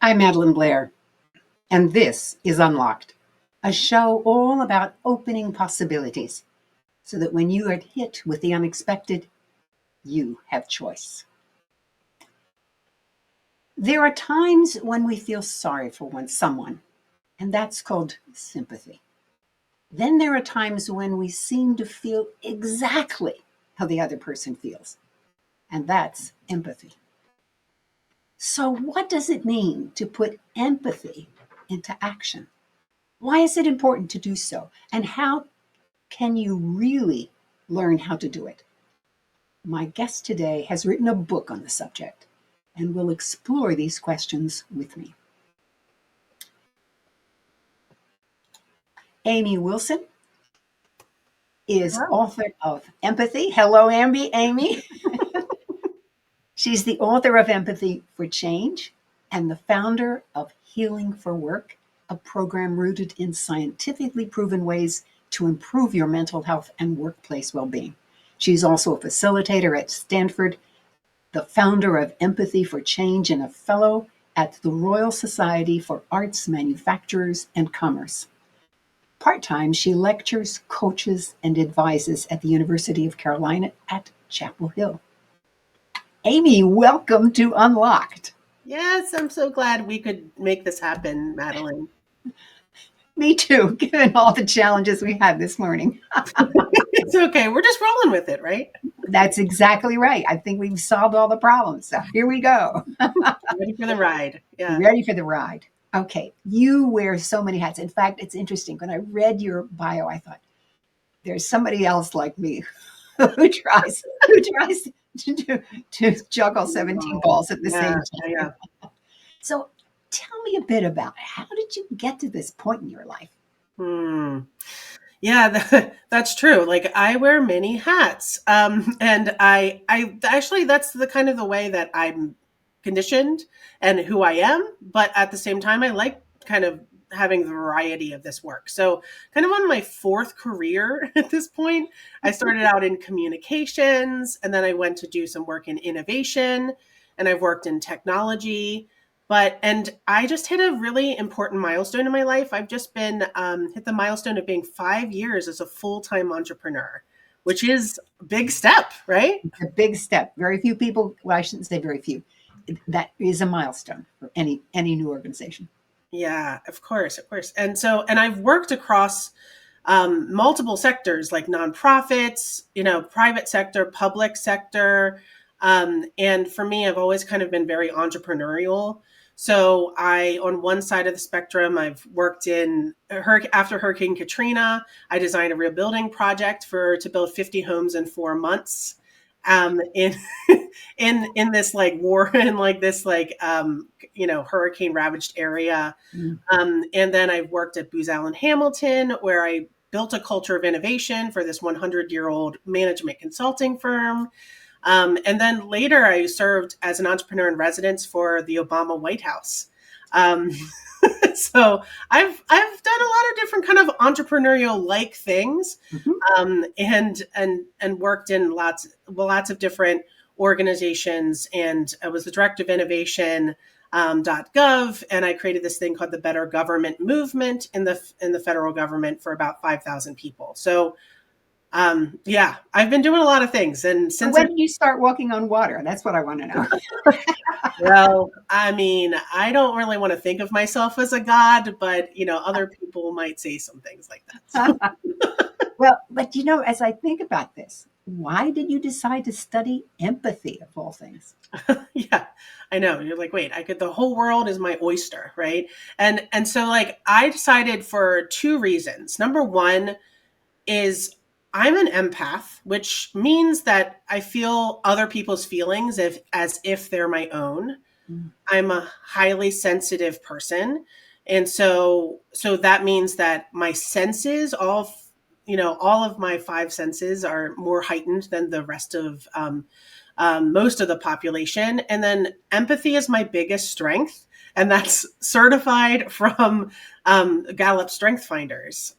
I'm Madeline Blair, and this is Unlocked, a show all about opening possibilities so that when you are hit with the unexpected, you have choice. There are times when we feel sorry for someone, and that's called sympathy. Then there are times when we seem to feel exactly how the other person feels, and that's empathy. So, what does it mean to put empathy into action? Why is it important to do so? And how can you really learn how to do it? My guest today has written a book on the subject and will explore these questions with me. Amy Wilson is Wow. author of Empathy. Hello, Amy. She's the author of Empathy for Change and the founder of Healing for Work, a program rooted in scientifically proven ways to improve your mental health and workplace well-being. She's also a facilitator at Stanford, the founder of Empathy for Change, and a fellow at the Royal Society for Arts, Manufacturers, and Commerce. Part-time, she lectures, coaches, and advises at the University of Carolina at Chapel Hill. Amy, welcome to Unlocked. Yes, I'm so glad we could make this happen, Madeline. Me too, given all the challenges we had this morning. It's okay. We're just rolling with it, right? That's exactly right. I think we've solved all the problems. So here we go. Ready for the ride. Yeah. Ready for the ride. Okay. You wear so many hats. In fact, it's interesting. When I read your bio, I thought, there's somebody else like me who tries to juggle 17 Oh, balls at the yeah. same Yeah. time. So tell me a bit about how did you get to this point in your life? Hmm. Yeah, that's true. Like I wear many hats. And I actually, that's the kind of the way that I'm conditioned and who I am. But at the same time, I like kind of having the variety of this work. So kind of on my fourth career at this point, I started out in communications and then I went to do some work in innovation and I've worked in technology. And I just hit a really important milestone in my life. I've just been hit the milestone of being 5 years as a full-time entrepreneur, which is a big step, right? A big step. Very few people, well, I shouldn't say very few. That is a milestone for any new organization. Yeah, of course, of course. And I've worked across multiple sectors like nonprofits, private sector, public sector. And for me, I've always kind of been very entrepreneurial. So on one side of the spectrum, I've worked after Hurricane Katrina, I designed a rebuilding project to build 50 homes in 4 months. In in this like war in like this like hurricane ravaged area. Mm. And then I've worked at Booz Allen Hamilton, where I built a culture of innovation for this 100-year-old management consulting firm. And then later, I served as an entrepreneur in residence for the Obama White House. Um, so I've done a lot of different kind of entrepreneurial like things, and worked in lots of different organizations. And I was the director of innovation. .gov, and I created this thing called the Better Government Movement in the federal government for about 5,000 people. So, yeah, I've been doing a lot of things, and since when did you start walking on water? That's what I want to know. well, I mean, I don't really want to think of myself as a god, but other people might say some things like that. Well, but as I think about this, why did you decide to study empathy of all things? Yeah, I know. You're like, wait, the whole world is my oyster, right? And so like I decided for two reasons. Number one is I'm an empath, which means that I feel other people's feelings as if they're my own. Mm. I'm a highly sensitive person. And so that means that my senses, all of my five senses are more heightened than the rest of most of the population. And then empathy is my biggest strength. And that's certified from Gallup Strength Finders.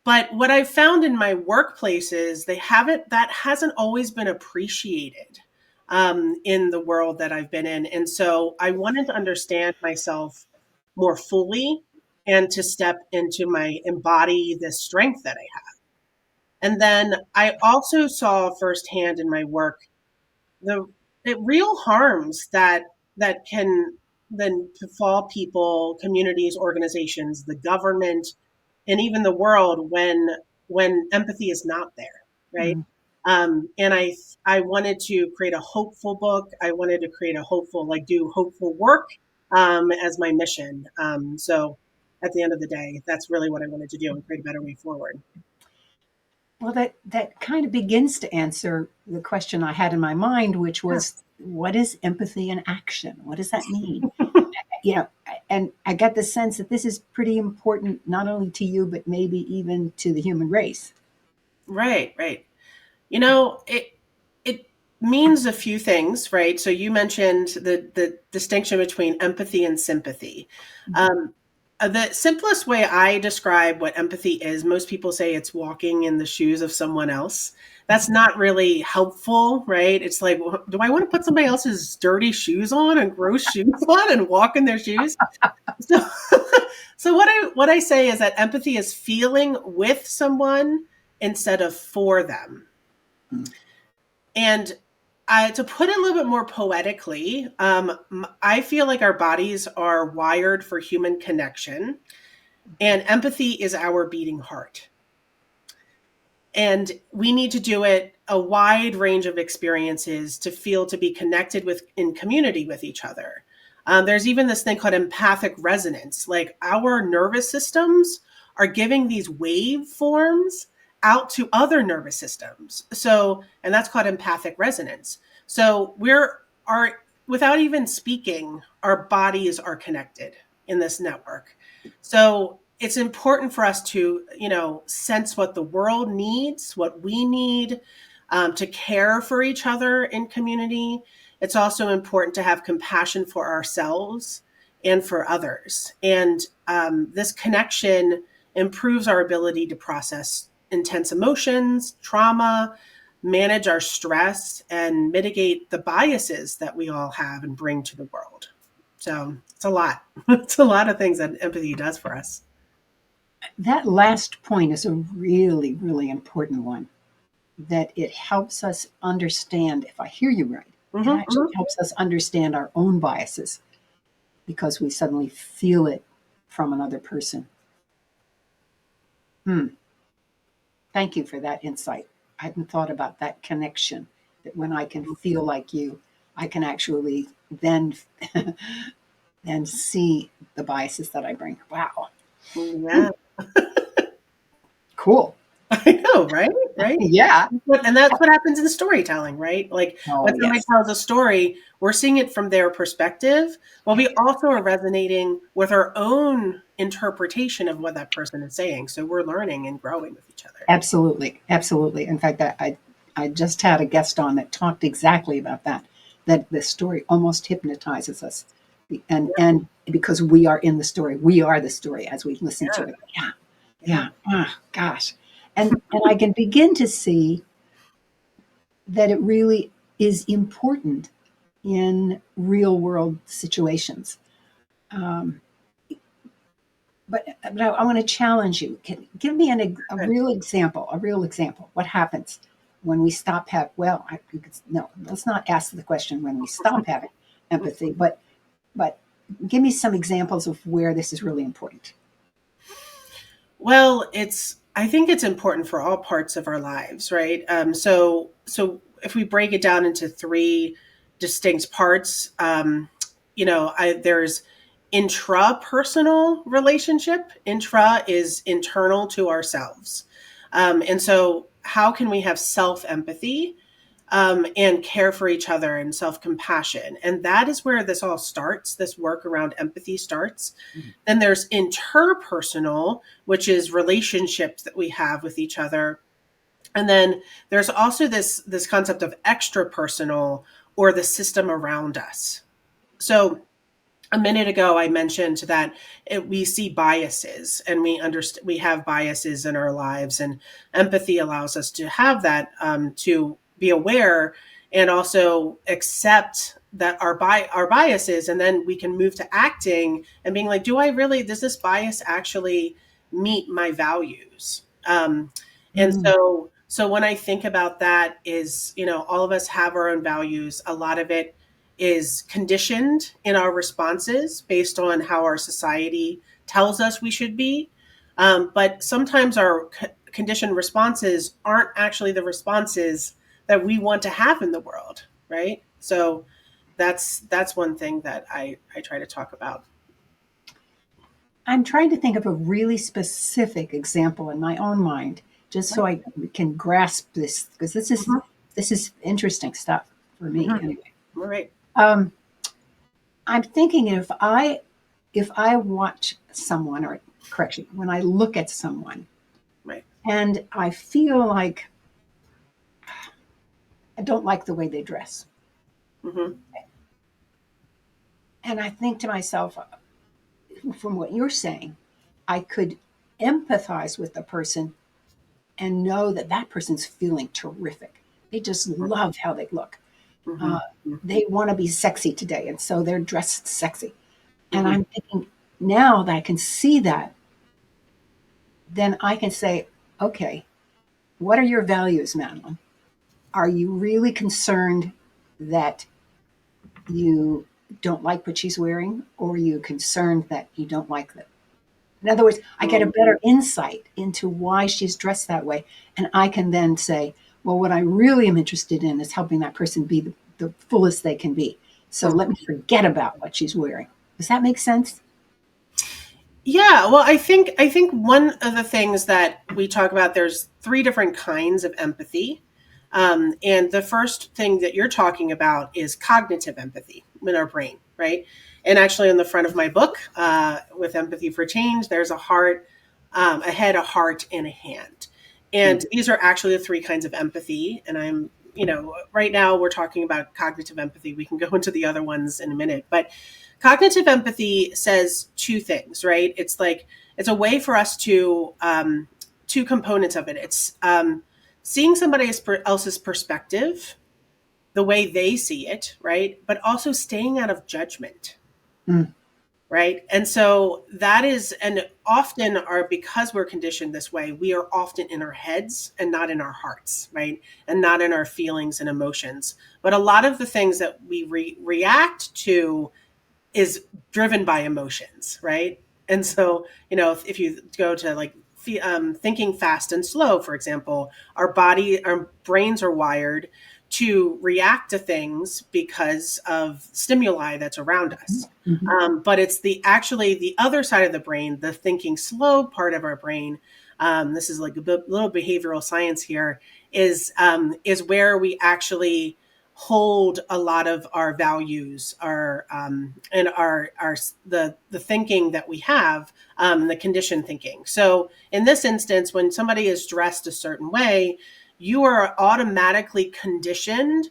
But what I've found in my workplaces, that hasn't always been appreciated. in the world that I've been in. And so I wanted to understand myself more fully and to step into my embody the strength that I have. And then I also saw firsthand in my work the real harms that can then befall people, communities, organizations, the government, and even the world when empathy is not there, right? Mm. And I wanted to create a hopeful book. I wanted to create a hopeful, like do hopeful work as my mission. So at the end of the day, that's really what I wanted to do and create a better way forward. Well, that kind of begins to answer the question I had in my mind, which was, what is empathy in action? What does that mean? You know, and I got the sense that this is pretty important, not only to you, but maybe even to the human race. Right, right. You know, it means a few things, right? So you mentioned the distinction between empathy and sympathy. Mhm. Um, the simplest way I describe what empathy is, most people say it's walking in the shoes of someone else. That's not really helpful, right? It's like, well, do I want to put somebody else's dirty shoes on and gross shoes on and walk in their shoes? So, so what I say is that empathy is feeling with someone instead of for them. And to put it a little bit more poetically, I feel like our bodies are wired for human connection, and empathy is our beating heart. And we need to do it a wide range of experiences to feel to be connected with in community with each other. There's even this thing called empathic resonance. Like our nervous systems are giving these wave forms out to other nervous systems. So, and that's called empathic resonance. So we're our without even speaking, our bodies are connected in this network. So it's important for us to, sense what the world needs, what we need, to care for each other in community. It's also important to have compassion for ourselves and for others. And this connection improves our ability to process intense emotions, trauma, manage our stress, and mitigate the biases that we all have and bring to the world. So it's a lot. It's a lot of things that empathy does for us. That last point is a really, really important one, that it helps us understand, if I hear you right, it Hmm. actually helps us understand our own biases because we suddenly feel it from another person. Hmm. Thank you for that insight. I hadn't thought about that connection, that when I can feel like you, I can actually then then see the biases that I bring. Wow. Hmm. Yeah, Cool. I know, right? Right. Yeah. And that's what happens in storytelling, right? Like Oh, when somebody yes. tells a story, we're seeing it from their perspective, but we also are resonating with our own interpretation of what that person is saying. So we're learning and growing with each other. Absolutely. Absolutely. In fact, I just had a guest on that talked exactly about that, that the story almost hypnotizes us. And because we are in the story, we are the story as we listen to Yeah, it. Yeah. yeah, Yeah. Oh, gosh. And I can begin to see that it really is important in real world situations. Um, but I want to challenge you. Give me a good. real example. A real example. What happens when we stop having? Well, no. Let's not ask the question when we stop having empathy. But give me some examples of where this is really important. Well, I think it's important for all parts of our lives, right? So if we break it down into three distinct parts, there's intrapersonal relationship. Intra is internal to ourselves, and so how can we have self empathy? And care for each other and self compassion. And that is where this all starts. This work around empathy starts. Then there's interpersonal, which is relationships that we have with each other. And then there's also this concept of extrapersonal, or the system around us. So a minute ago I mentioned that we see biases, and we have biases in our lives, and empathy allows us to have that, to be aware and also accept that our biases, and then we can move to acting and being like, does this bias actually meet my values? And Mm. so when I think about that, is, all of us have our own values. A lot of it is conditioned in our responses based on how our society tells us we should be. But sometimes our conditioned responses aren't actually the responses that we want to have in the world, right? So that's one thing that I try to talk about. I'm trying to think of a really specific example in my own mind, just so I can grasp this, because Mhm, this is interesting stuff for me mhm. anyway. All right. Um, I'm thinking if I watch someone, or correction, when I look at someone Right. and I feel like I don't like the way they dress, Hmm. and I think to myself, from what you're saying, I could empathize with the person and know that that person's feeling terrific. They just love how they look. Hmm. Uh, they want to be sexy today, and so they're dressed sexy. And Hmm. I'm thinking, now that I can see that, then I can say, okay, what are your values, Madeline? Are you really concerned that you don't like what she's wearing, or are you concerned that you don't like that? In other words, I get a better insight into why she's dressed that way. And I can then say, well, what I really am interested in is helping that person be the fullest they can be. So let me forget about what she's wearing. Does that make sense? Yeah, well, I think one of the things that we talk about, there's three different kinds of empathy. And the first thing that you're talking about is cognitive empathy in our brain, right? And actually, on the front of my book, with Empathy for Change, there's a heart, a head, a heart, and a hand. Mm. And these are actually the three kinds of empathy. And right now we're talking about cognitive empathy. We can go into the other ones in a minute. But cognitive empathy says two things, right? It's a way for us to, two components of it. It's seeing somebody else's perspective, the way they see it, right? But also staying out of judgment, Mm. right? And so that is, and often are, because we're conditioned this way, we are often in our heads and not in our hearts, right? And not in our feelings and emotions. But a lot of the things that we react to is driven by emotions, right? And so, if you go to like thinking fast and slow, for example, our brains are wired to react to things because of stimuli that's around us. Mhm. But it's actually the other side of the brain, the thinking slow part of our brain. This is like a little behavioral science here. Is where we actually hold a lot of our values, our and our the thinking that we have, the conditioned thinking. So in this instance, when somebody is dressed a certain way, you are automatically conditioned,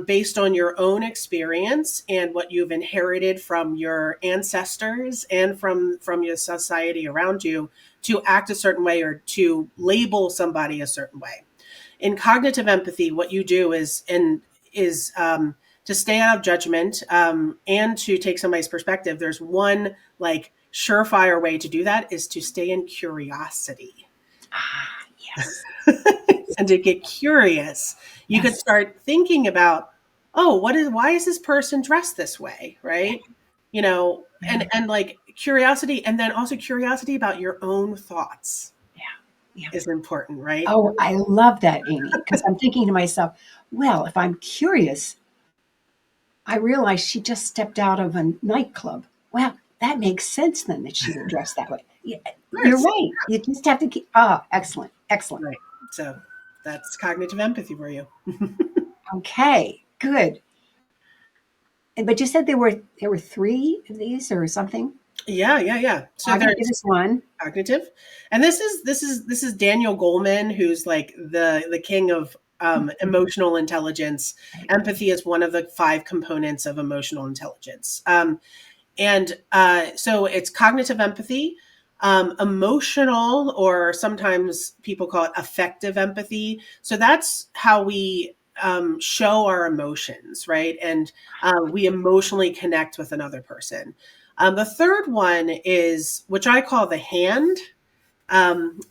based on your own experience and what you've inherited from your ancestors and from your society around you, to act a certain way or to label somebody a certain way. In cognitive empathy, what you do is to stay out of judgment, and to take somebody's perspective. There's one like surefire way to do that, is to stay in curiosity. Ah, yes. And to get curious, you could Yes. start thinking about, oh, why is this person dressed this way, right? Yeah. And like curiosity, and then also curiosity about your own thoughts Yeah. Yeah. is important, right? Oh, I love that, Amy, because I'm thinking to myself, well, if I'm curious, I realize she just stepped out of a nightclub. Well, that makes sense then that she would dress that way. Yeah, Of you're course. right. You just have to keep, ah, excellent, excellent. Right. So that's cognitive empathy for you. Okay, good. But you said there were three of these or something. Yeah, yeah, yeah. So Cognitive there's is one. cognitive, and this is Daniel Goleman, who's like the king of emotional intelligence. Right. Empathy is one of the five components of emotional intelligence. And so it's cognitive empathy, emotional, or sometimes people call it affective empathy. So that's how we show our emotions, right? And we emotionally connect with another person. The third one is, which I call the hand,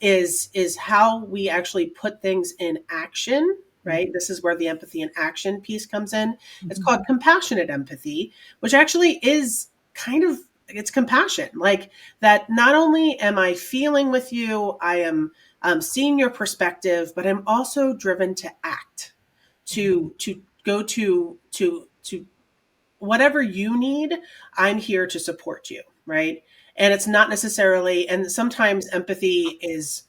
is how we actually put things in action. Right. This is where the empathy and action piece comes in. It's called compassionate empathy, which actually is kind of, it's compassion. Like that. Not only am I feeling with you, I am seeing your perspective, but I'm also driven to act, to go to whatever you need. I'm here to support you, right? And it's not necessarily, and sometimes empathy is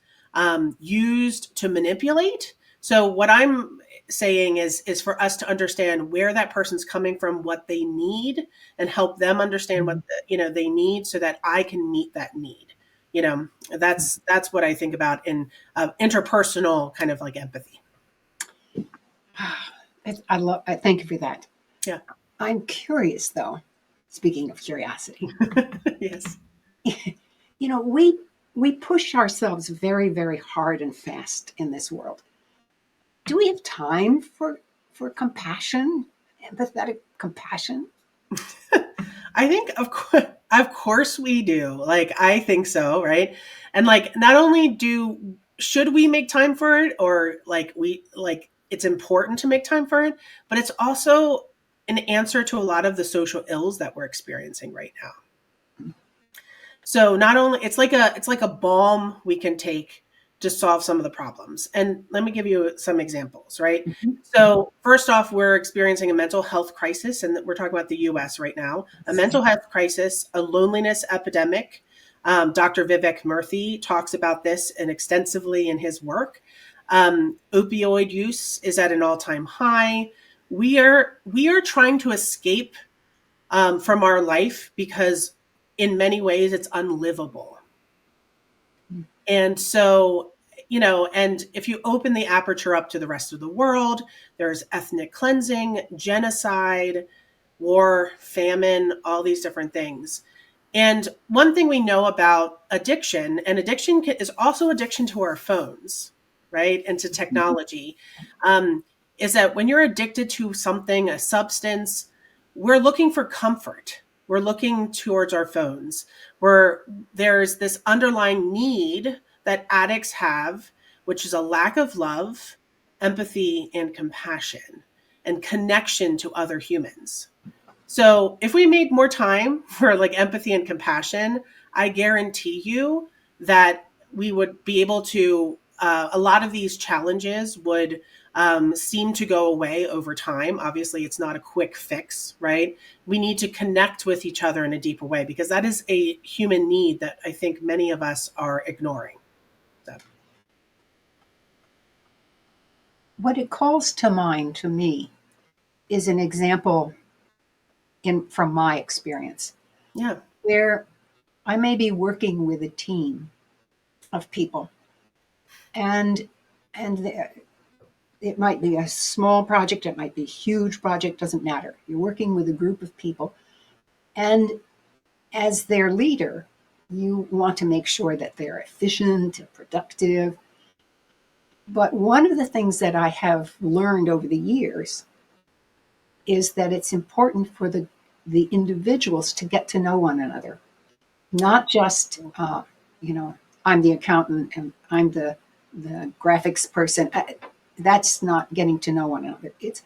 used to manipulate. So what I'm saying is for us to understand where that person's coming from, what they need, and help them understand what they need, so that I can meet that need. You know, that's what I think about in interpersonal kind of like empathy. I thank you for that. Yeah. I'm curious, though. Speaking of curiosity, Yes. we push ourselves very, very hard and fast in this world. Do we have time for compassion, empathetic compassion? I think of course we do. Like I think so, right? And like not only do should we make time for it, or like it's important to make time for it, but it's also an answer to a lot of the social ills that we're experiencing right now. So not only it's like a balm we can take to solve some of the problems. And let me give you some examples, right? So first off, we're experiencing a mental health crisis, and we're talking about the US right now, a mental health crisis, a loneliness epidemic. Dr. Vivek Murthy talks about this and extensively in his work. Opioid use is at an all-time high. We are trying to escape from our life because in many ways it's unlivable. And so, and if you open the aperture up to the rest of the world, there's ethnic cleansing, genocide, war, famine, all these different things. And one thing we know about addiction, and addiction is also addiction to our phones, right? And to technology, is that when you're addicted to something, a substance, we're looking for comfort. We're looking towards our phones, where there's this underlying need that addicts have, which is a lack of love, empathy, and compassion, and connection to other humans. So if we made more time for like empathy and compassion, I guarantee you that we would be able to, a lot of these challenges would seem to go away over time. Obviously, it's not a quick fix, right? We need to connect with each other in a deeper way, because that is a human need that I think many of us are ignoring. So. What it calls to mind to me is an example from my experience, Yeah. where I may be working with a team of people, and it might be a small project, it might be a huge project, doesn't matter. You're working with a group of people, and as their leader, you want to make sure that they're efficient and productive. But one of the things that I have learned over the years is that it's important for the individuals to get to know one another, not just I'm the accountant and I'm the graphics person. That's not getting to know one another. It's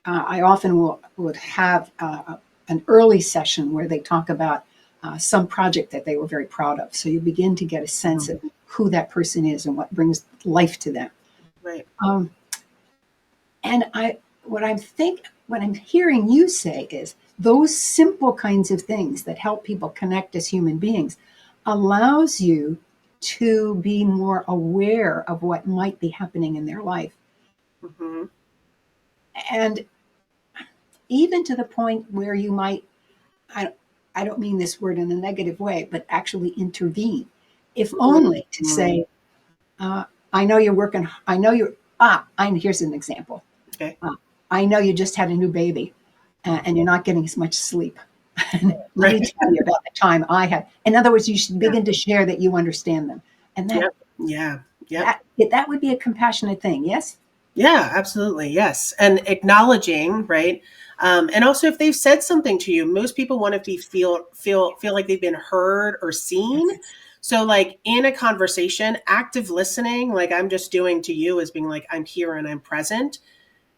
I often would have an early session where they talk about some project that they were very proud of. So you begin to get a sense of who that person is and what brings life to them. Right. And what I'm hearing you say is those simple kinds of things that help people connect as human beings allows you to be more aware of what might be happening in their life. Mm-hmm. And even to the point where you might, I don't mean this word in a negative way, but actually intervene, if only to say, I know you're working, I know you're, here's an example. Okay. I know you just had a new baby and you're not getting as much sleep. Let Right. me tell you about the time I had. In other words, you should begin to share that you understand them. And Yep. Yeah. Yep. that would be a compassionate thing, yes? Yeah, absolutely. Yes. And acknowledging, right? And also if they've said something to you, most people want to be feel like they've been heard or seen. Yes. So like in a conversation, active listening, like I'm just doing to you, is being like, I'm here and I'm present,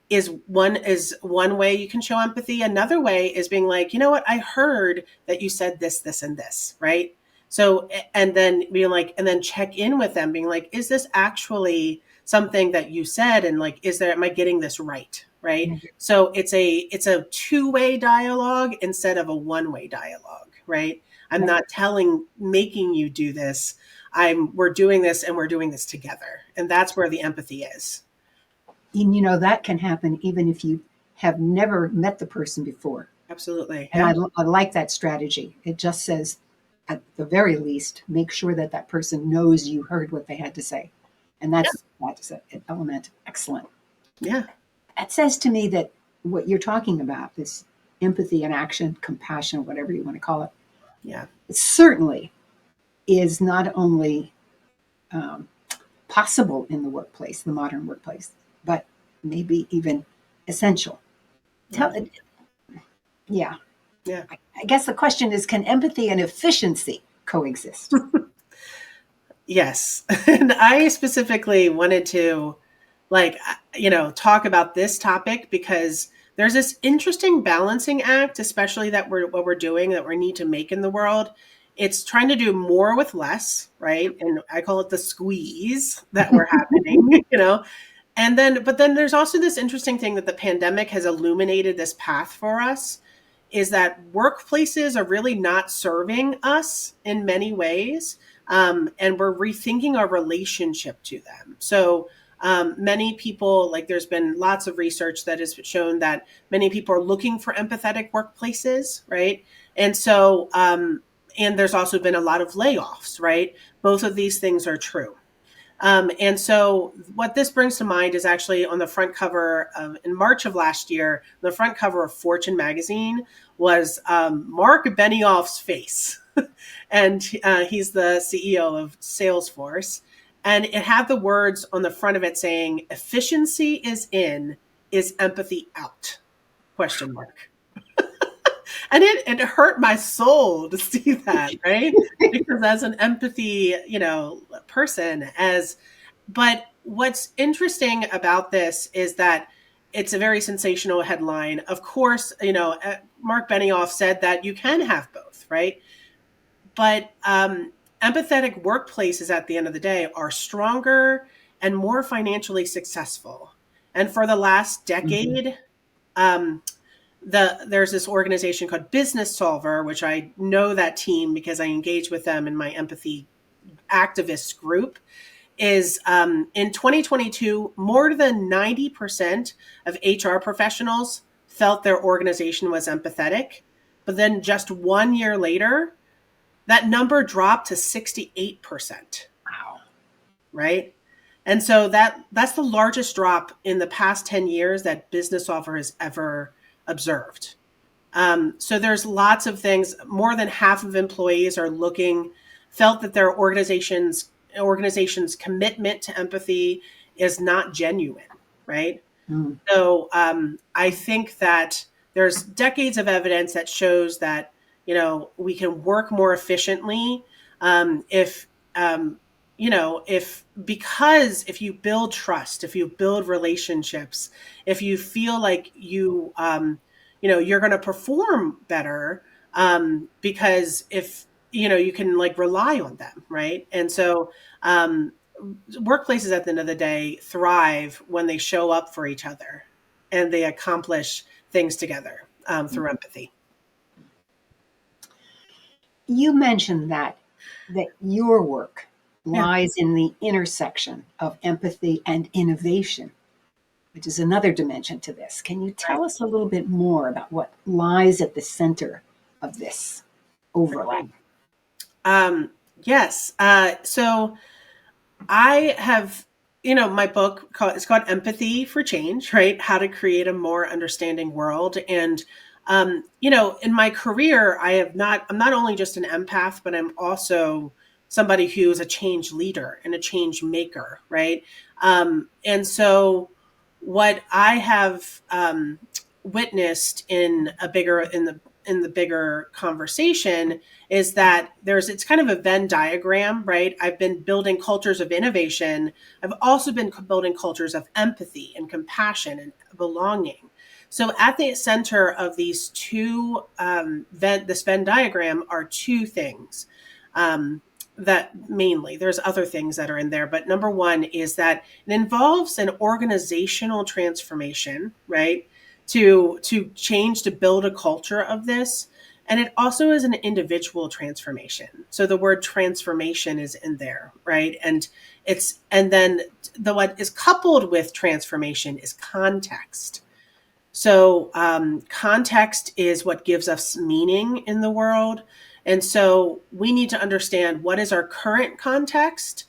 is one way you can show empathy. Another way is being like, you know what, I heard that you said this, this, and this, right? So, and then being like, and then check in with them, being like, is this actually something that you said? And like, am I getting this right? Right. Mhm. So it's a two-way dialogue instead of a one-way dialogue, right? I'm Right. not making you do this. We're doing this and we're doing this together. And that's where the empathy is. And that can happen even if you have never met the person before. Absolutely. And Yeah. I like that strategy. It just says, at the very least, make sure that that person knows you heard what they had to say. And Yeah. that's an element. Excellent. Yeah. That says to me that what you're talking about, this empathy and action, compassion, whatever you want to call it, Yeah. it certainly is not only um, possible in the workplace, the modern workplace, but maybe even essential. Tell, Mhm. yeah, Yeah. I guess the question is, can empathy and efficiency coexist? Yes. And I specifically wanted to talk about this topic because there's this interesting balancing act, especially that we're doing, that we need to make in the world. It's trying to do more with less, right? And I call it the squeeze that we're happening, but then there's also this interesting thing that the pandemic has illuminated this path for us, is that workplaces are really not serving us in many ways. And we're rethinking our relationship to them. So many people, like there's been lots of research that has shown that many people are looking for empathetic workplaces, right? And so, and there's also been a lot of layoffs, right? Both of these things are true. And so, what this brings to mind is actually on the front cover in March of last year, the front cover of Fortune magazine was Mark Benioff's face. And he's the CEO of Salesforce. And it had the words on the front of it saying, "Efficiency is in, is empathy out?" Question mark. And it hurt my soul to see that, right? Because as an empathy, person, but what's interesting about this is that it's a very sensational headline. Of course, Mark Benioff said that you can have both, right? But empathetic workplaces at the end of the day are stronger and more financially successful. And for the last Mm-hmm. decade, um, there's this organization called Business Solver, which I know that team because I engage with them in my empathy activist group. Is in 2022, more than 90% of HR professionals felt their organization was empathetic. But then just 1 year later, that number dropped to 68%, Wow. right? And so that's the largest drop in the past 10 years that Business Offer has ever observed. So there's lots of things. More than half of employees felt that their organization's commitment to empathy is not genuine, right? Mm. So I think that there's decades of evidence that shows that we can work more efficiently if if you build trust, if you build relationships, if you feel like you're going to perform better, because if you can like rely on them, right? And so um, workplaces at the end of the day thrive when they show up for each other and they accomplish things together through empathy. You mentioned that your work Yeah. lies in the intersection of empathy and innovation, which is another dimension to this. Can you Right. tell us a little bit more about what lies at the center of this overlap? Um, yes. So I have, my book it's called Empathy for Change, right? How to create a more understanding world. And, in my career, I'm not only just an empath, but I'm also somebody who's a change leader and a change maker, right? And so what I have witnessed in a bigger in the bigger conversation is that it's kind of a Venn diagram, right? I've been building cultures of innovation. I've also been building cultures of empathy and compassion and belonging. So at the center of these two this Venn diagram are two things. Um, that mainly there's other things that are in there, but number one is that it involves an organizational transformation, right? To change, to build a culture of this. And it also is an individual transformation. So the word transformation is in there, right? And then what is coupled with transformation is context. So, context is what gives us meaning in the world. And so we need to understand what is our current context,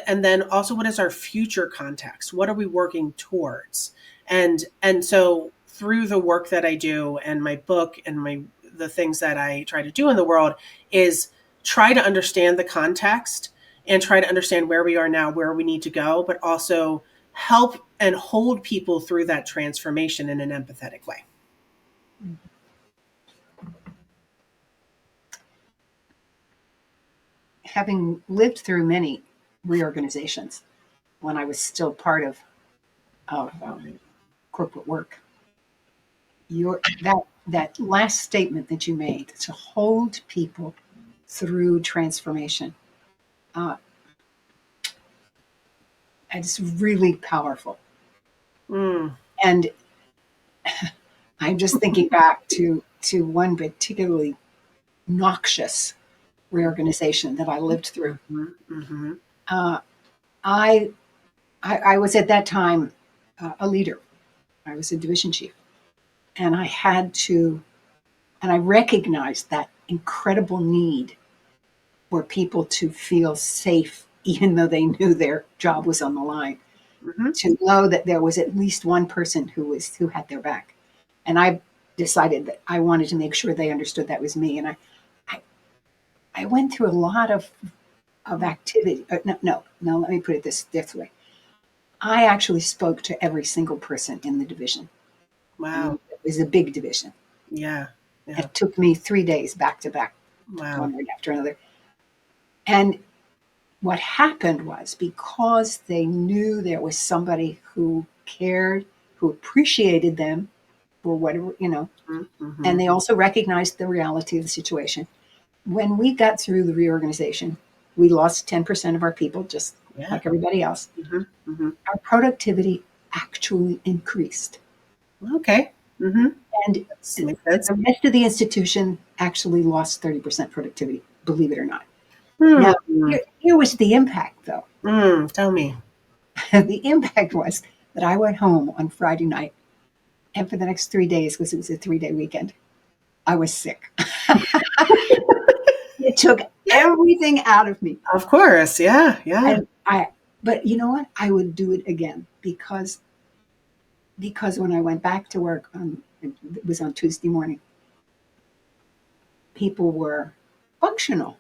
and then also what is our future context? What are we working towards? And so through the work that I do and my book and the things that I try to do in the world is try to understand the context and try to understand where we are now, where we need to go, but also help and hold people through that transformation in an empathetic way. Having lived through many reorganizations when I was still part of corporate work, that last statement that you made, to hold people through transformation, uh, it's really powerful. Mm. And I'm just thinking back to one particularly noxious reorganization that I lived through. Mm-hmm. Uh, I, I was at that time a leader. I was a division chief, and I recognized that incredible need for people to feel safe, even though they knew their job was on the line, Mm-hmm. to know that there was at least one person who had their back. And I decided that I wanted to make sure they understood that was me. And I, I went through a lot of activity. No, let me put it this way. I actually spoke to every single person in the division. I Wow. mean, it was a big division. Yeah. Yeah. It took me 3 days back to back, Wow. one right after another. And what happened was, because they knew there was somebody who cared, who appreciated them for whatever, Mm-hmm. and they also recognized the reality of the situation. When we got through the reorganization, we lost 10% of our people, just Yeah. like everybody else. Mm-hmm. Mm-hmm. Our productivity actually increased. Okay. Mm-hmm. And That makes sense. the rest of the institution actually lost 30% productivity, believe it or not. Now, Hmm. here was the impact, though. Tell me. The impact was that I went home on Friday night, and for the next 3 days, because it was a 3-day weekend, I was sick. It took everything out of me. Of course. Yeah. Yeah. And but you know what? I would do it again, because when I went back to work it was on Tuesday morning, people were functional.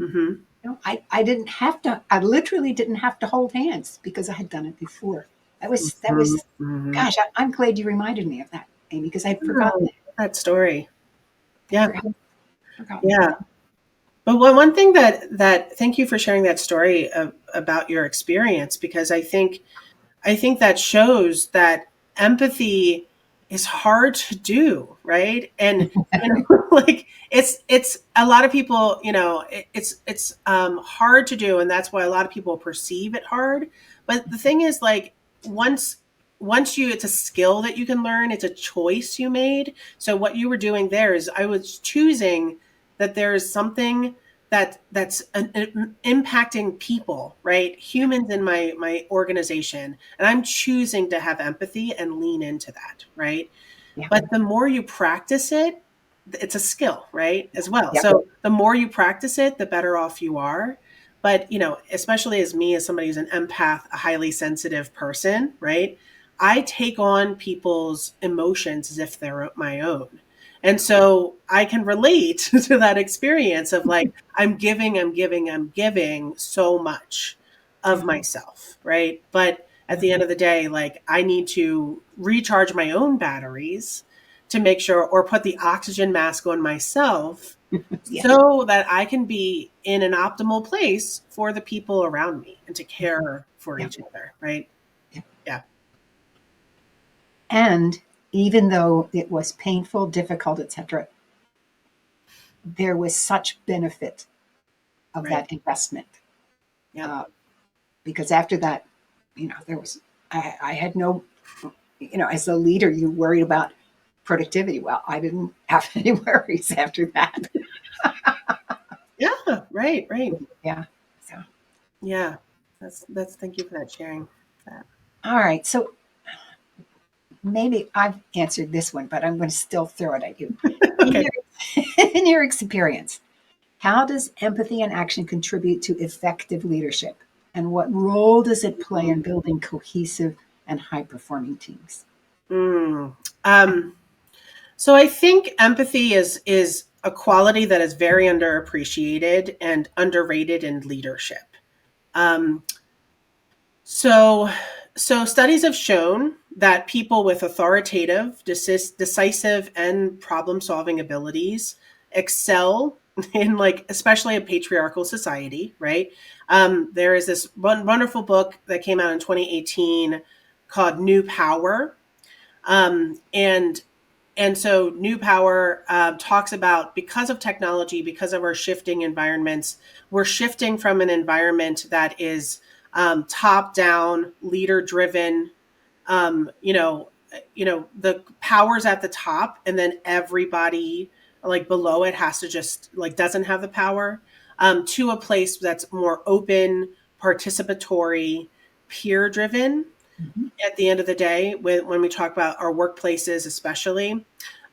Mm-hmm. I didn't have to. I literally didn't have to hold hands because I had done it before. That was. Mm-hmm. Gosh, I'm glad you reminded me of that, Amy, because I'd forgotten Oh, that. that story. I'd Yeah. forgotten that. Yeah. But one thing that thank you for sharing that story about your experience, because I think that shows that empathy is hard to do, right? And like it's a lot of people, it's hard to do, and that's why a lot of people perceive it hard. But the thing is, like, once it's a skill that you can learn, it's a choice you made. So what you were doing there is I was choosing that there is something that's impacting people, right? Humans in my organization, and I'm choosing to have empathy and lean into that, right? Yeah, But the more you practice it, it's a skill, right? As well. yeah, So the more you practice it, the better off you are. But, especially as me, as somebody who's an empath, a highly sensitive person, right? I take on people's emotions as if they're my own. And so I can relate to that experience of, like, I'm giving so much of yeah, myself, right? But At the end of the day, like I need to recharge my own batteries to make sure, or put the oxygen mask on myself Yeah. so that I can be in an optimal place for the people around me and to care for Yeah. each other, right? Yeah. Yeah, And even though it was painful, difficult, etc., there was such benefit of right. that investment. Yep. Uh, because after that, there was, I had no, as a leader, you worried about productivity. Well, I didn't have any worries after that. Yeah, right, right. Yeah. So, Yeah. That's thank you for that sharing that. all right. So maybe I've answered this one, but I'm going to still throw it at you. In Okay. your, in your experience, how does empathy and action contribute to effective leadership? And what role does it play in building cohesive and high performing teams? Mm. Um, so I think empathy is a quality that is very underappreciated and underrated in leadership. Um, so so studies have shown that people with authoritative, decisive, and problem-solving abilities excel in, like, especially a patriarchal society, right? There is this wonderful book that came out in 2018 called New Power. And so New Power talks about, because of technology, because of our shifting environments, we're shifting from an environment that is top down, leader driven. The powers at the top, and then everybody like below it has to just like doesn't have the power, to a place that's more open, participatory, peer driven Mhm. at the end of the day when we talk about our workplaces especially.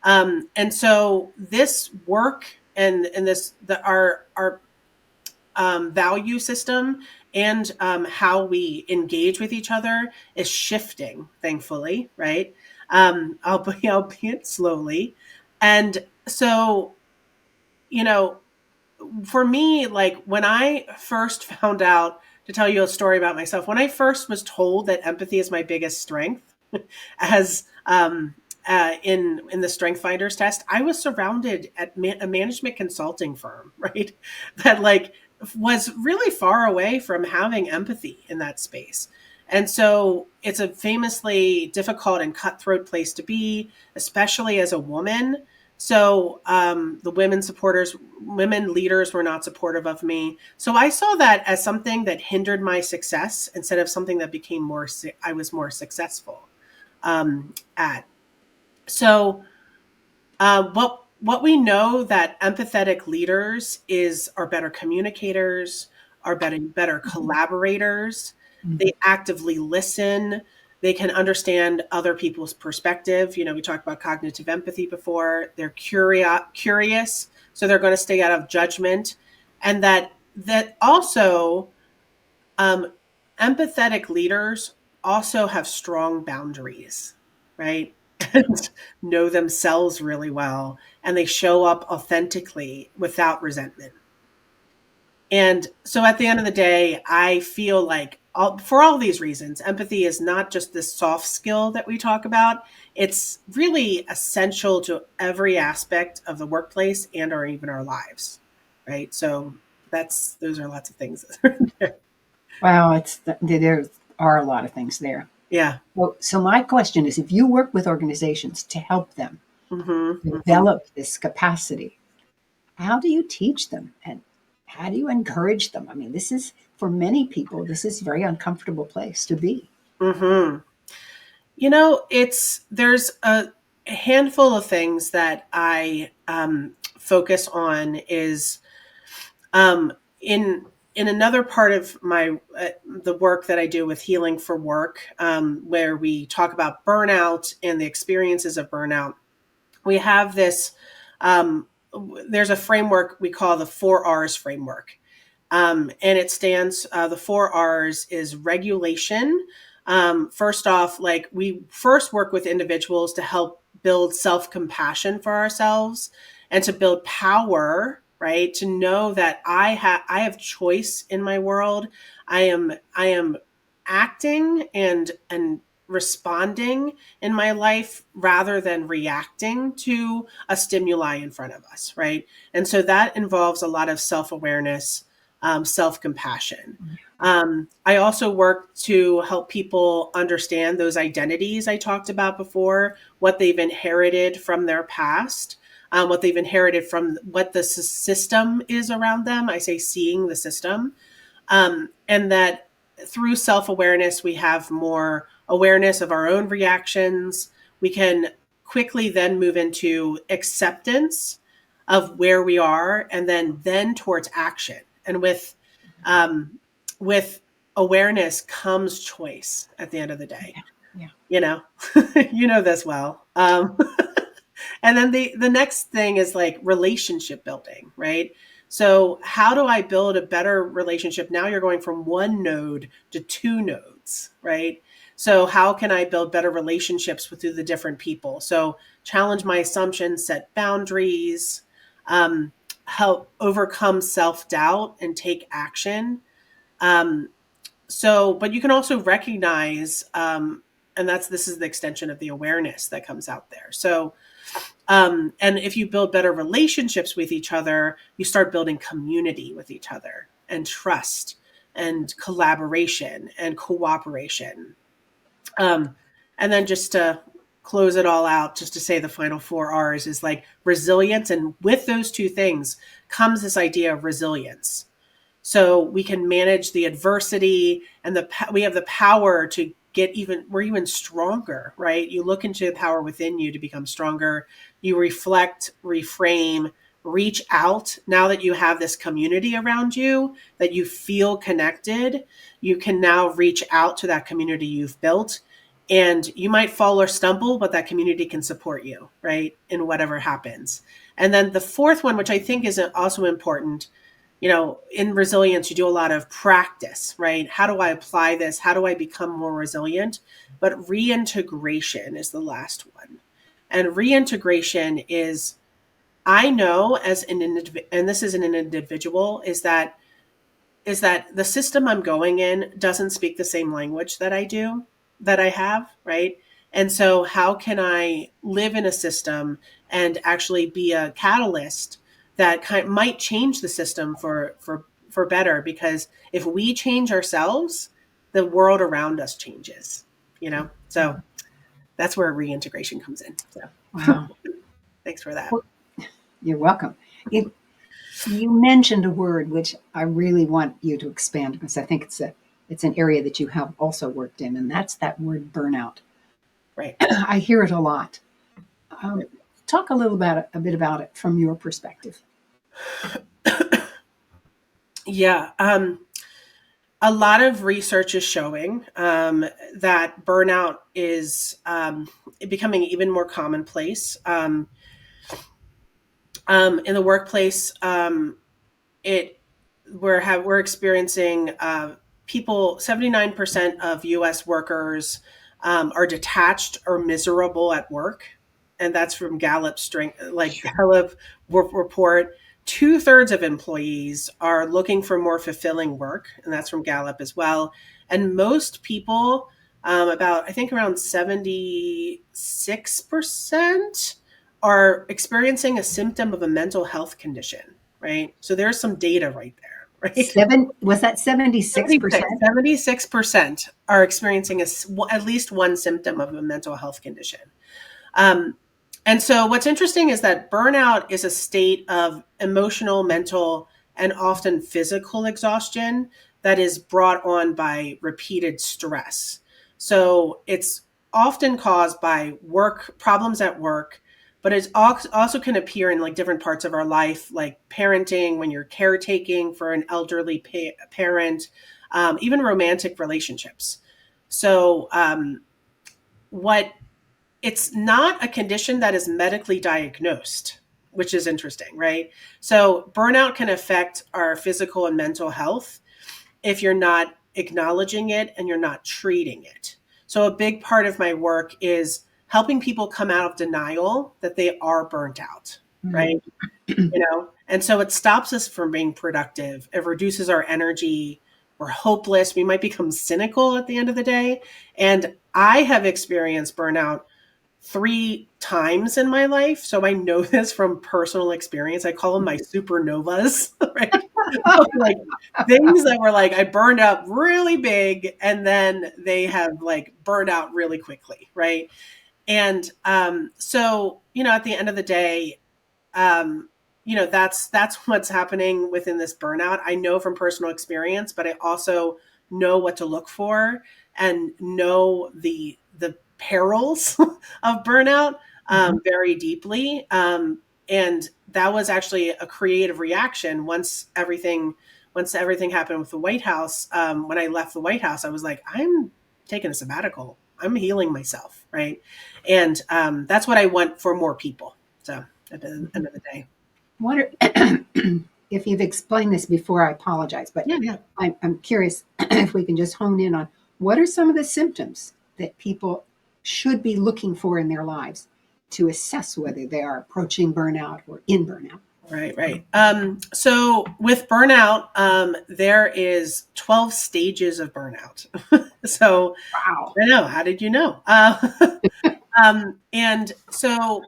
And so this work and this our value system and how we engage with each other is shifting, thankfully, right? Albeit slowly. And so, you know, for me, like when I first found out, to tell you a story about myself, when I first was told that empathy is my biggest strength, as in the Strength Finders test, I was surrounded at a management consulting firm, right? That like was really far away from having empathy in that space. And so it's a famously difficult and cutthroat place to be, especially as a woman. So the women leaders were not supportive of me. So I saw that as something that hindered my success instead of something that became I was more successful at. So what we know that empathetic leaders are better communicators, are better Mhm. collaborators. Mhm. They actively listen. They can understand other people's perspective. We talked about cognitive empathy before. They're curious, so they're going to stay out of judgment, and that also um, empathetic leaders also have strong boundaries, right? And know themselves really well, and they show up authentically without resentment. And so at the end of the day, I feel like for all these reasons, empathy is not just this soft skill that we talk about. It's really essential to every aspect of the workplace and or even our lives, right? So those are lots of things. Well, there are a lot of things there. Yeah. So my question is, if you work with organizations to help them Mhm, mhm, develop this capacity, how do you teach them and how do you encourage them? I mean, this is for many people, this is a very uncomfortable place to be. mhm. There's a handful of things that I focus on is um, in in another part of my the work that I do with Healing for Work, where we talk about burnout and the experiences of burnout. We have this. Um, there's a framework we call the 4 R's framework. And it stands, the 4 R's is regulation. First off, like we first work with individuals to help build self compassion for ourselves and to build power, right? To know that I have choice in my world. I am acting and responding in my life rather than reacting to a stimuli in front of us, right? And so that involves a lot of self-awareness, self-compassion. I also work to help people understand those identities I talked about before, what they've inherited from their past, what they've inherited from what the system is around them. I say seeing the system, and that through self awareness, we have more awareness of our own reactions. We can quickly then move into acceptance of where we are, and then towards action. And um, with awareness comes choice at the end of the day. Yeah. Yeah. You know, you know this well. And then the next thing is like relationship building, right? So how do I build a better relationship? Now you're going from one node to two nodes, right? So how can I build better relationships with the different people? So challenge my assumptions, set boundaries, help overcome self-doubt and take action. Um, but you can also recognize, and this is the extension of the awareness that comes out there. So and if you build better relationships with each other, you start building community with each other and trust and collaboration and cooperation. Um, and then just to close it all out, just to say the final four R's is like resilience. And with those two things comes this idea of resilience. So we can manage the adversity, and we have the power to we're even stronger, right? You look into the power within you to become stronger. You reflect, reframe, reach out. Now that you have this community around you, that you feel connected, you can now reach out to that community you've built. And you might fall or stumble, but that community can support you, right? In whatever happens. And then the fourth one, which I think is also important, in resilience, you do a lot of practice, right? How do I apply this? How do I become more resilient? But reintegration is the last one. And reintegration is, I know as and this is an individual, is that the system I'm going in doesn't speak the same language that I have, right? And so how can I live in a system and actually be a catalyst that might change the system for better? Because if we change ourselves, the world around us changes. So that's where reintegration comes in. So Wow. thanks for that. Well, you're welcome. You mentioned a word which I really want you to expand, because I think it's an area that you have also worked in, and that's that word burnout. Right. I hear it a lot. Talk a bit about it from your perspective. Yeah. A lot of research is showing that burnout is becoming even more commonplace in the workplace. It we're experiencing people. 79% of U.S. workers are detached or miserable at work, and that's from Gallup Gallup report. 2/3 of employees are looking for more fulfilling work, and that's from Gallup as well. And most people, about I think around 76%, are experiencing a symptom of a mental health condition, right? So there's some data right there, right? Was that 76%? 76% are experiencing at least one symptom of a mental health condition. Um, and so what's interesting is that burnout is a state of emotional, mental, and often physical exhaustion that is brought on by repeated stress. So it's often caused by work problems at work, but it also can appear in like different parts of our life, like parenting, when you're caretaking for an elderly parent, even romantic relationships. So what it's not a condition that is medically diagnosed, which is interesting, right? So burnout can affect our physical and mental health if you're not acknowledging it and you're not treating it. So a big part of my work is helping people come out of denial that they are burnt out, right? And so it stops us from being productive. It reduces our energy, or hopeless. We might become cynical at the end of the day. And I have experienced burnout 3 times in my life. So I know this from personal experience. I call them my supernovas, right? Like things that were like, I burned up really big and then they have like burned out really quickly, right? And so, at the end of the day, um, that's what's happening within this burnout. I know from personal experience, but I also know what to look for and know the perils of burnout very deeply. And that was actually a creative reaction once everything happened with the White House. When I left the White House, I was like, I'm taking a sabbatical. I'm healing myself, right? And that's what I want for more people. So at the end of the day. What are, if you've explained this before, I apologize, but Yeah, yeah. I'm curious if we can just hone in on what are some of the symptoms that people should be looking for in their lives to assess whether they are approaching burnout or in burnout. Right, right. So with burnout, there is 12 stages of burnout. So Wow. I know, how did you know? And so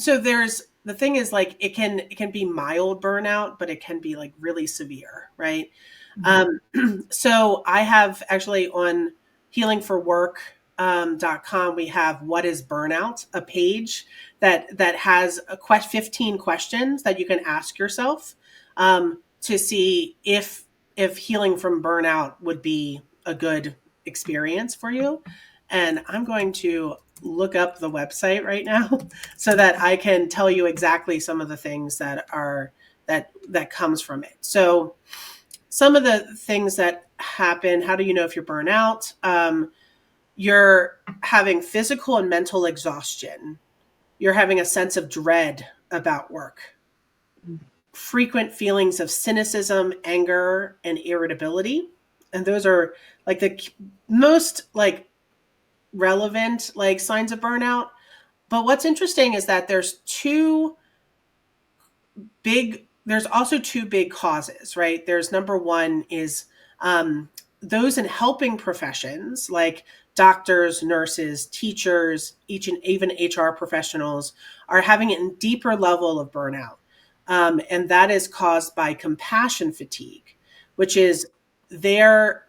there's the thing is like it can be mild burnout, but it can be like really severe, right? Mhm. Um, so I have actually on healingforwork.com, we have what is burnout, a page that has 15 questions that you can ask yourself to see if healing from burnout would be a good experience for you. And I'm going to look up the website right now so that I can tell you exactly some of the things that comes from it. So some of the things that happen, how do you know if you're burnt out? You're having physical and mental exhaustion. You're having a sense of dread about work, frequent feelings of cynicism, anger, and irritability. And those are like the most like relevant like signs of burnout. But what's interesting is that there's also two big causes, right? There's number one is those in helping professions like doctors, nurses, teachers, each and even HR professionals are having a deeper level of burnout. And that is caused by compassion fatigue, which is there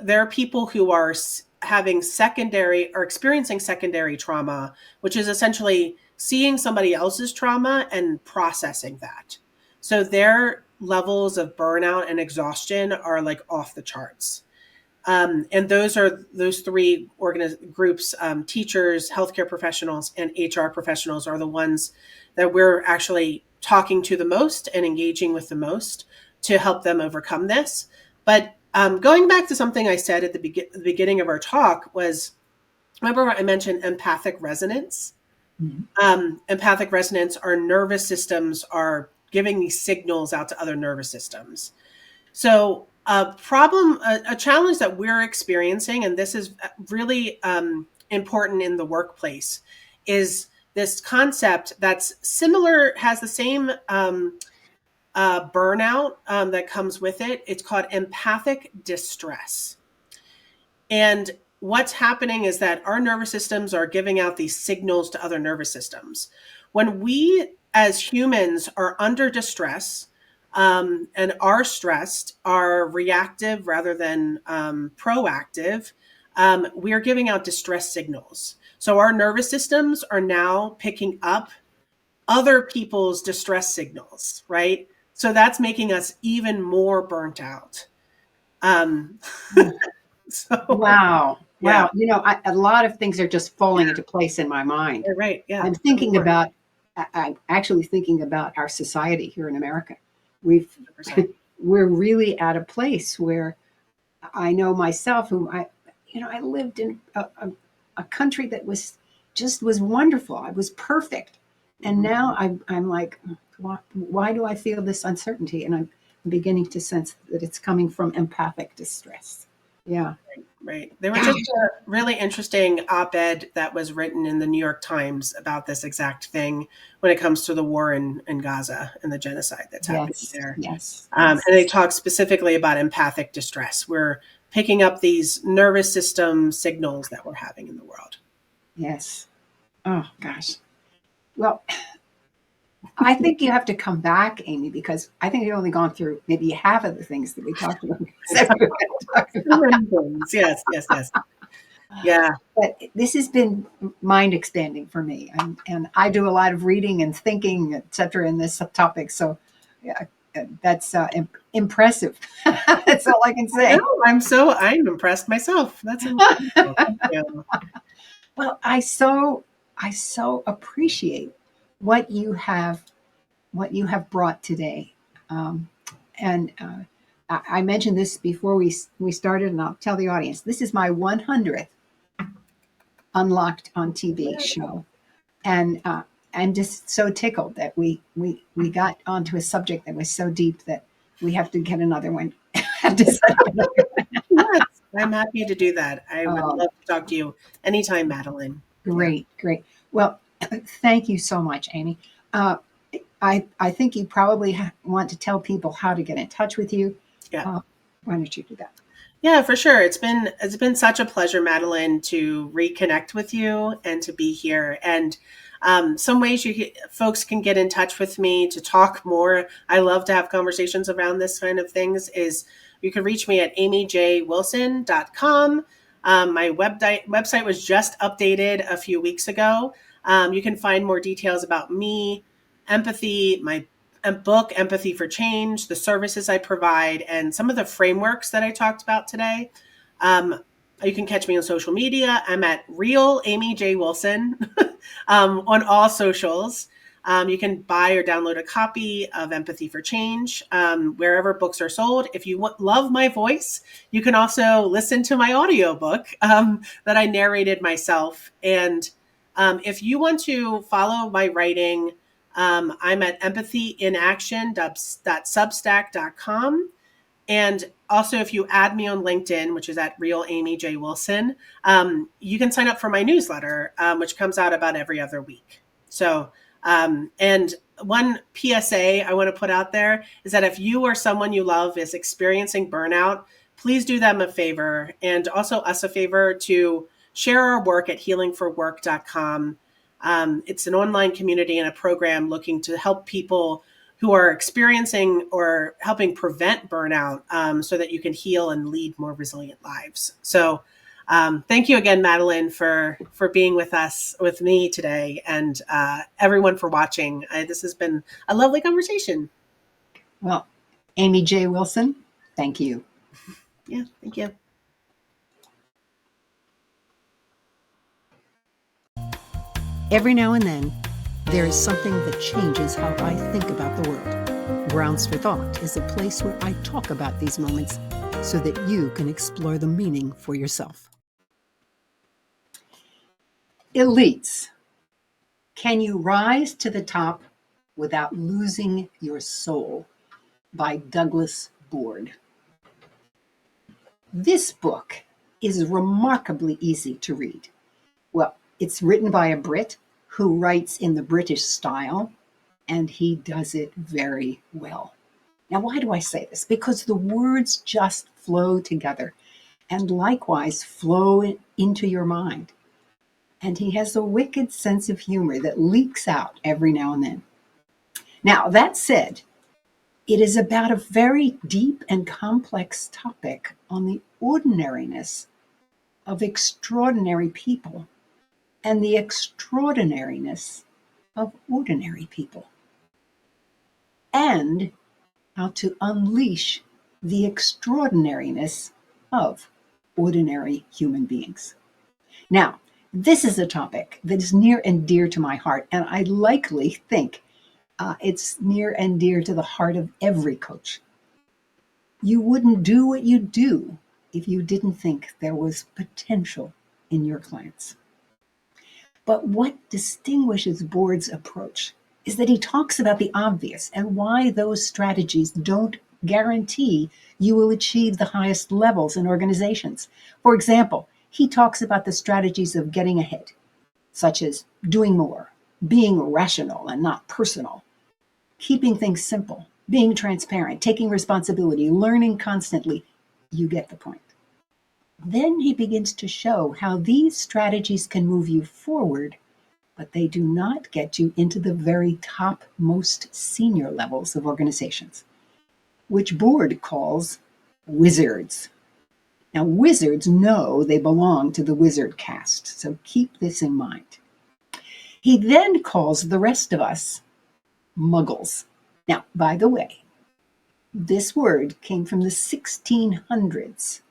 are people who are having secondary or experiencing secondary trauma, which is essentially seeing somebody else's trauma and processing that. So their levels of burnout and exhaustion are like off the charts. And those three groups, teachers, healthcare professionals, and HR professionals are the ones that we're actually talking to the most and engaging with the most to help them overcome this. But going back to something I said at the beginning of our talk was, remember I mentioned empathic resonance? Mhm. Empathic resonance, our nervous systems are giving these signals out to other nervous systems. So a challenge that we're experiencing, and this is really important in the workplace, is this concept that's similar, has the same burnout that comes with it. It's called empathic distress. And what's happening is that our nervous systems are giving out these signals to other nervous systems. When we as humans are under distress and are stressed, are reactive rather than proactive, we are giving out distress signals. So our nervous systems are now picking up other people's distress signals, right? So that's making us even more burnt out. Um, so, Wow. yeah. Wow. A lot of things are just falling into place in my mind. You're right. Yeah. I'm Tell me thinking more. about, I'm actually thinking about our society here in America. We've, 100%. we're really at a place where I know myself, whom I lived in a country that was wonderful. I was perfect. And Mhm. now I'm like, why do I feel this uncertainty? And I'm beginning to sense that it's coming from empathic distress. Yeah. Right. There was just Gosh. a really interesting op-ed that was written in the New York Times about this exact thing when it comes to the war in Gaza and the genocide that's happening Yes. there. Yes. And they Yes. talk specifically about empathic distress. We're picking up these nervous system signals that we're having in the world. Yes. Oh gosh. Well, I think you have to come back, Amy, because I think you've only gone through maybe half of the things that we talked about. Said we were going to talk So about. many things. Yes, yes, yes. Yeah. But this has been mind expanding for me, and I do a lot of reading and thinking, etc., in this topic. So, yeah, that's impressive. That's all I can No, say. I'm impressed myself. That's incredible. Thank you. Well, I so appreciate what you have what you have brought today. Um, and I mentioned this before we started, and I'll tell the audience this is my 100th Unlocked on TV show, and I'm just so tickled that we got onto a subject that was so deep that we have to get another one. Have to set up another. Yes, I'm happy to do that. I would Oh, love to talk to you anytime, Madeline. Yeah. great, great. Well, thank you so much, Amy. Uh, I think you probably want to tell people how to get in touch with you. Yeah. Uh, why don't you do that? Yeah, for sure. It's been such a pleasure, Madeline, to reconnect with you and to be here. And some ways folks can get in touch with me to talk more. I love to have conversations around this kind of things. Is you can reach me at amyjwilson.com. My website was just updated a few weeks ago. You can find more details about me, empathy, my book, Empathy for Change, the services I provide, and some of the frameworks that I talked about today. Um, you can catch me on social media. I'm at Real Amy J. Wilson on all socials. You can buy or download a copy of Empathy for Change wherever books are sold. If you love my voice, you can also listen to my audiobook that I narrated myself. And if you want to follow my writing, I'm at empathyinaction.substack.com. And also, if you add me on LinkedIn, which is at Real Amy J. Wilson, you can sign up for my newsletter, which comes out about every other week. So, and one PSA I want to put out there is that if you or someone you love is experiencing burnout, please do them a favor and also us a favor to share our work at healingforwork.com. It's an online community and a program looking to help people who are experiencing or helping prevent burnout so that you can heal and lead more resilient lives. So thank you again, Madeline, for being with me today, and everyone for watching. This has been a lovely conversation. Well, Amy J. Wilson, thank you. Yeah, thank you. Every now and then, there is something that changes how I think about the world. Grounds for Thought is a place where I talk about these moments so that you can explore the meaning for yourself. Elites. Can you rise to the top without losing your soul? By Douglas Board. This book is remarkably easy to read. Well, it's written by a Brit who writes in the British style, and he does it very well. Now, why do I say this? Because the words just flow together and likewise flow into your mind. And he has a wicked sense of humor that leaks out every now and then. Now, that said, it is about a very deep and complex topic on the ordinariness of extraordinary people and the extraordinariness of ordinary people, and how to unleash the extraordinariness of ordinary human beings. Now, this is a topic that is near and dear to my heart, and I likely think it's near and dear to the heart of every coach. You wouldn't do what you do if you didn't think there was potential in your clients. But what distinguishes Board's approach is that he talks about the obvious and why those strategies don't guarantee you will achieve the highest levels in organizations. For example, he talks about the strategies of getting ahead, such as doing more, being rational and not personal, keeping things simple, being transparent, taking responsibility, learning constantly. You get the point. Then he begins to show how these strategies can move you forward, but they do not get you into the very top most senior levels of organizations, which Board calls wizards. Now, wizards know they belong to the wizard caste, so keep this in mind. He then calls the rest of us muggles. Now, by the way, this word came from the 1600s,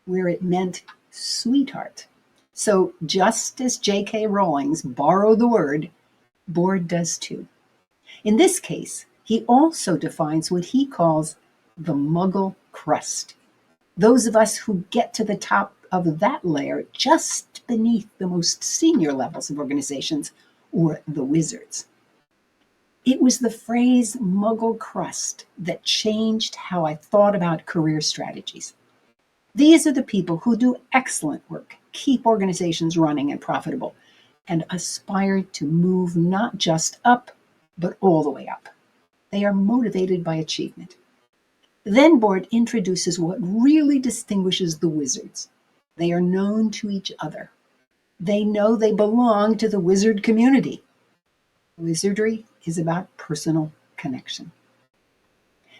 where it meant sweetheart. So just as J.K. Rowling's borrowed the word, Board does too. In this case, he also defines what he calls the muggle crust. Those of us who get to the top of that layer just beneath the most senior levels of organizations, or the wizards. It was the phrase muggle crust that changed how I thought about career strategies. These are the people who do excellent work, keep organizations running and profitable, and aspire to move not just up, but all the way up. They are motivated by achievement. Then Board introduces what really distinguishes the wizards. They are known to each other. They know they belong to the wizard community. Wizardry is about personal connection.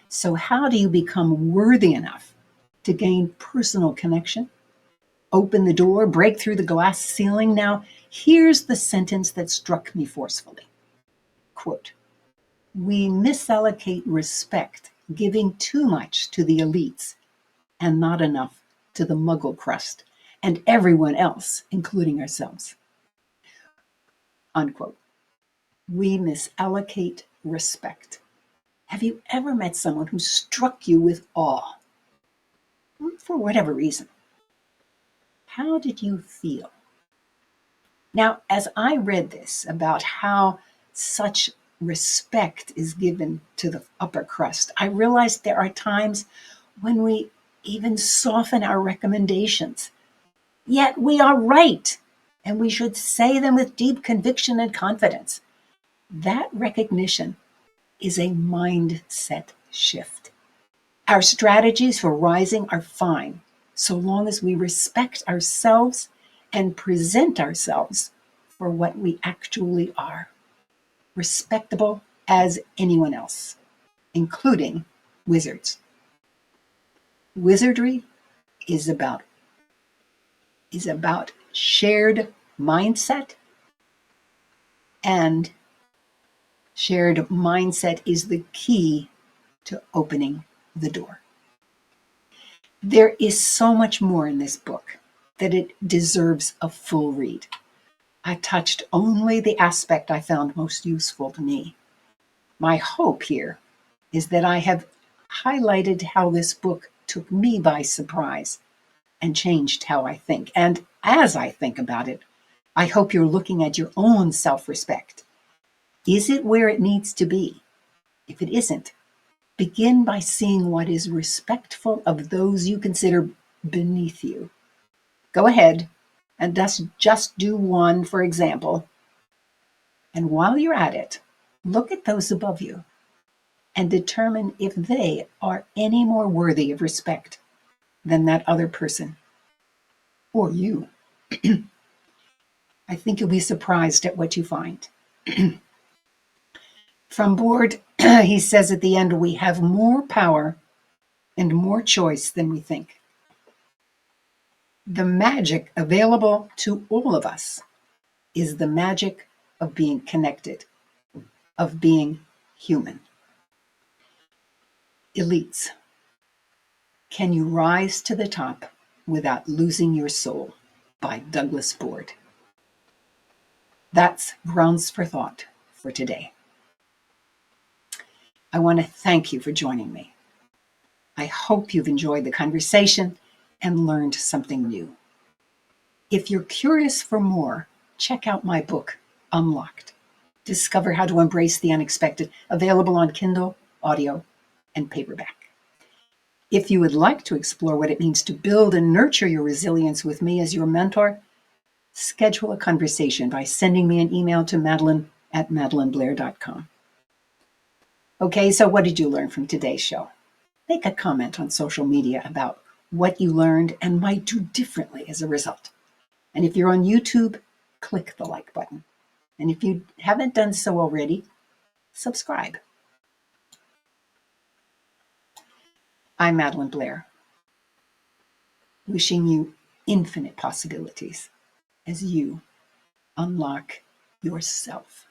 So how do you become worthy enough to gain personal connection? Open the door, break through the glass ceiling. Now, here's the sentence that struck me forcefully. Quote, "We misallocate respect, giving too much to the elites and not enough to the muggle crust and everyone else, including ourselves." Unquote. We misallocate respect. Have you ever met someone who struck you with awe? For whatever reason. How did you feel? Now, as I read this about how such respect is given to the upper crust, I realized there are times when we even soften our recommendations. Yet we are right, and we should say them with deep conviction and confidence. That recognition is a mindset shift. Our strategies for rising are fine, so long as we respect ourselves and present ourselves for what we actually are, respectable as anyone else, including wizards. Wizardry is about shared mindset, and shared mindset is the key to opening the door. There is so much more in this book that it deserves a full read. I touched only the aspect I found most useful to me. My hope here is that I have highlighted how this book took me by surprise and changed how I think. And as I think about it, I hope you're looking at your own self-respect. Is it where it needs to be? If it isn't, begin by seeing what is respectful of those you consider beneath you. Go ahead and just do one, for example. And while you're at it, look at those above you and determine if they are any more worthy of respect than that other person or you. I think you'll be surprised at what you find. From Board, he says at the end, we have more power and more choice than we think. The magic available to all of us is the magic of being connected, of being human. Elites, can you rise to the top without losing your soul? By Douglas Board. That's grounds for thought for today. I want to thank you for joining me. I hope you've enjoyed the conversation and learned something new. If you're curious for more, check out my book, Unlocked. Discover how to embrace the unexpected, available on Kindle, audio, and paperback. If you would like to explore what it means to build and nurture your resilience with me as your mentor, schedule a conversation by sending me an email to madeline@madelineblair.com. Okay, so what did you learn from today's show? Make a comment on social media about what you learned and might do differently as a result. And if you're on YouTube, click the like button. And if you haven't done so already, subscribe. I'm Madeline Blair, wishing you infinite possibilities as you unlock yourself.